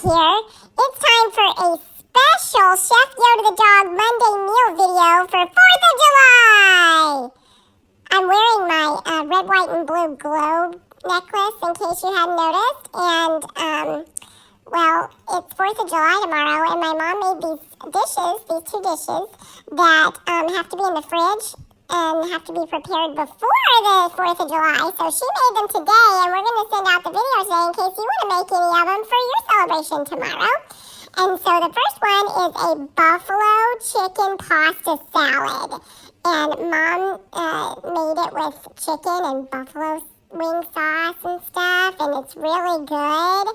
here. It's time for a special Chef Yoda the Dog Monday meal video for 4th of July. I'm wearing my red, white, and blue globe necklace in case you hadn't noticed. And, well, it's 4th of July tomorrow, and my mom made these two dishes, that have to be in the fridge and have to be prepared before the 4th of July. So she made them today, and we're going to send out the video today in case you want to make any of them for your celebration tomorrow. And so the first one is a buffalo chicken pasta salad. And Mom made it with chicken and buffalo wing sauce and stuff, and it's really good.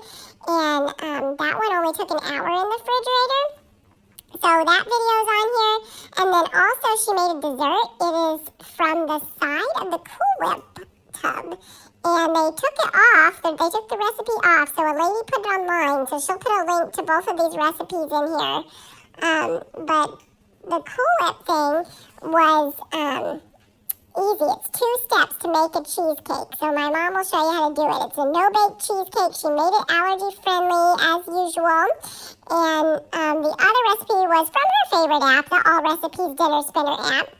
And that one only took an hour in the refrigerator. So that video's on here. And then also she made a dessert. It is from the side of the Cool Whip tub. And they took it off. They took the recipe off. So a lady put it online. So she'll put a link to both of these recipes in here. But the Cool Whip thing was easy. It's 2 steps to make a cheesecake. So my mom will show you how to do it. It's a no-bake cheesecake. She made it allergy-friendly as usual. And the other recipe was from her favorite app, the All Recipes Dinner Spinner app.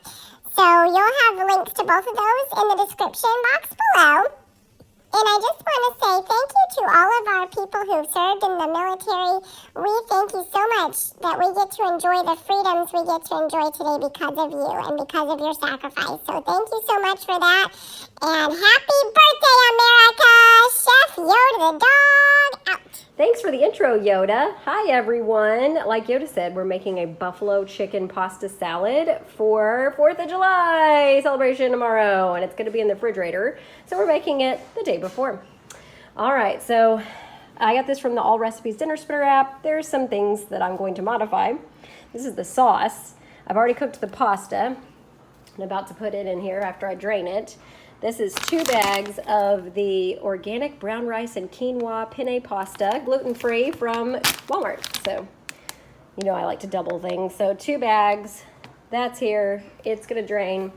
So you'll have links to both of those in the description box below. And I just want to say thank you to all of our people who've served in the military. We thank you so much that we get to enjoy the freedoms we get to enjoy today because of you and because of your sacrifice. So thank you so much for that. And happy birthday, America! Chef Yoda the dog out. Thanks for the intro, Yoda. Hi, everyone. Like Yoda said, we're making a buffalo chicken pasta salad for 4th of July celebration tomorrow, and it's going to be in the refrigerator, so we're making it the day before. All right, so I got this from the All Recipes Dinner Spinner app. There's some things that I'm going to modify. This is the sauce. I've already cooked the pasta. I'm about to put it in here after I drain it. This is 2 bags of the organic brown rice and quinoa penne pasta, gluten-free from Walmart. So, you know I like to double things. So 2 bags, that's here. It's gonna drain.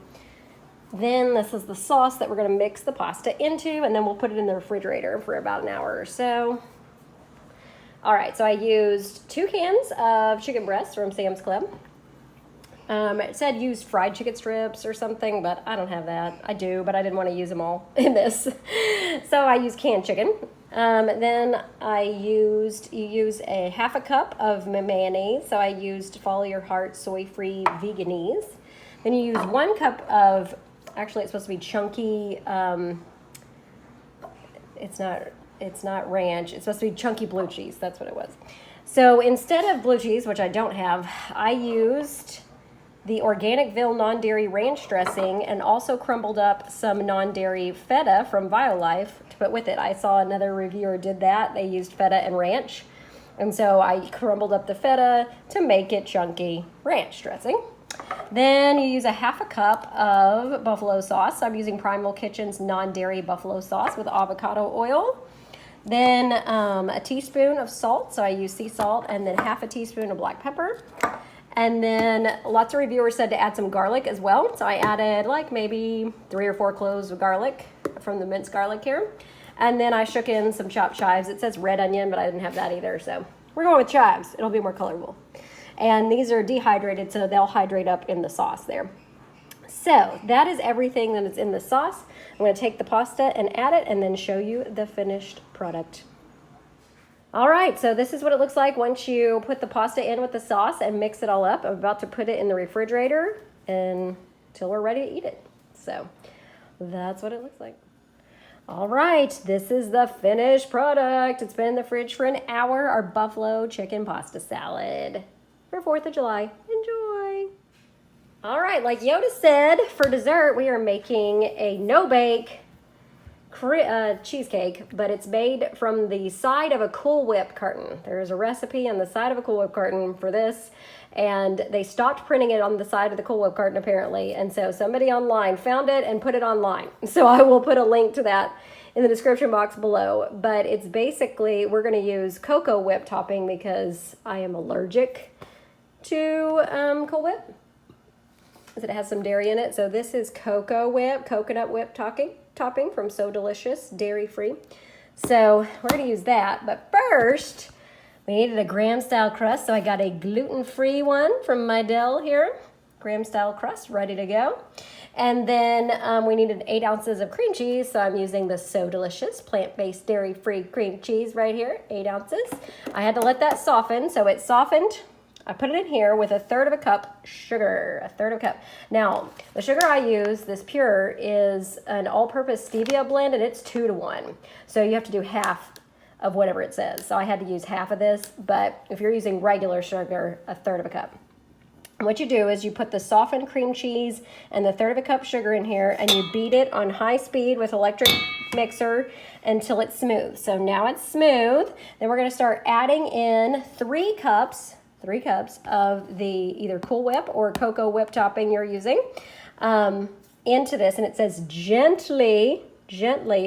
Then this is the sauce that we're gonna mix the pasta into, and then we'll put it in the refrigerator for about an hour or so. All right, so I used 2 cans of chicken breasts from Sam's Club. It said use fried chicken strips or something, but I don't have that. I do, but I didn't want to use them all in this. So I used canned chicken. Then you use a 1/2 cup of mayonnaise. So I used Follow Your Heart soy-free veganese. Then you use 1 cup of, actually it's supposed to be chunky, it's not ranch. It's supposed to be chunky blue cheese. That's what it was. So instead of blue cheese, which I don't have, I used the Organicville non-dairy ranch dressing and also crumbled up some non-dairy feta from BioLife to put with it. I saw another reviewer did that. They used feta and ranch. And so I crumbled up the feta to make it chunky ranch dressing. Then you use a 1/2 cup of buffalo sauce. I'm using Primal Kitchen's non-dairy buffalo sauce with avocado oil. Then a teaspoon of salt. So I use sea salt, and then 1/2 teaspoon of black pepper. And then lots of reviewers said to add some garlic as well. So I added like maybe 3 or 4 cloves of garlic from the minced garlic here. And then I shook in some chopped chives. It says red onion, but I didn't have that either. So we're going with chives. It'll be more colorful. And these are dehydrated, so they'll hydrate up in the sauce there. So that is everything that is in the sauce. I'm going to take the pasta and add it and then show you the finished product. All right, so this is what it looks like once you put the pasta in with the sauce and mix it all up. I'm about to put it in the refrigerator until we're ready to eat it. So that's what it looks like. All right, this is the finished product. It's been in the fridge for an hour, our buffalo chicken pasta salad for 4th of July. Enjoy. All right, like Yoda said, for dessert, we are making a no-bake cheesecake, but it's made from the side of a Cool Whip carton. There's a recipe on the side of a Cool Whip carton for this, and they stopped printing it on the side of the Cool Whip carton apparently, and so somebody online found it and put it online. So I will put a link to that in the description box below, but it's basically, we're going to use Cocoa Whip topping because I am allergic to Cool Whip. It has some dairy in it, so this is Cocoa Whip, coconut whip topping from So Delicious, dairy free. So we're going to use that, but first We needed a graham style crust, so I got a gluten-free one from Midell here. Graham style crust, ready to go. And then we needed 8 ounces of cream cheese, so I'm using the So Delicious plant-based dairy-free cream cheese right here, 8 ounces. I had to let that soften, so it softened. I put it in here with 1/3 cup sugar, 1/3 cup. Now, the sugar I use, this pure, is an all-purpose stevia blend, and it's 2 to 1. So you have to do half of whatever it says. So I had to use half of this, but if you're using regular sugar, 1/3 cup. What you do is you put the softened cream cheese and the 1/3 cup sugar in here, and you beat it on high speed with electric mixer until it's smooth. So now it's smooth. Then we're going to start adding in 3 cups of the either Cool Whip or Cocoa Whip topping you're using into this, and it says gently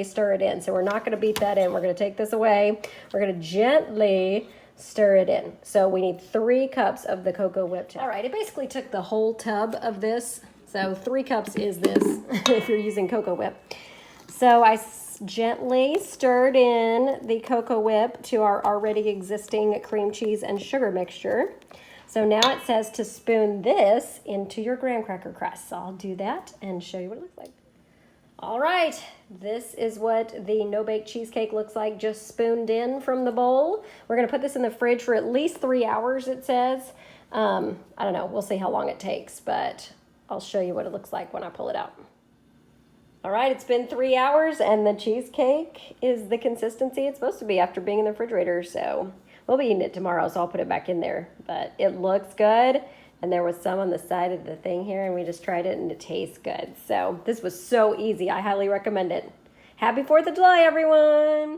stir it in. So we're not going to beat that in. We're going to take this away. We're going to gently stir it in. So we need 3 cups of the Cocoa Whip. All right, it basically took the whole tub of this. So 3 cups is this if you're using Cocoa Whip. So I gently stirred in the Cocoa Whip to our already existing cream cheese and sugar mixture. So now it says to spoon this into your graham cracker crust. So I'll do that and show you what it looks like. All right, this is what the no-bake cheesecake looks like, just spooned in from the bowl. We're gonna put this in the fridge for at least 3 hours, it says. I don't know, we'll see how long it takes, but I'll show you what it looks like when I pull it out. All right, it's been 3 hours and the cheesecake is the consistency it's supposed to be after being in the refrigerator. So we'll be eating it tomorrow, so I'll put it back in there. But it looks good, and there was some on the side of the thing here, and we just tried it, and it tastes good. So this was so easy. I highly recommend it. Happy 4th of July, everyone.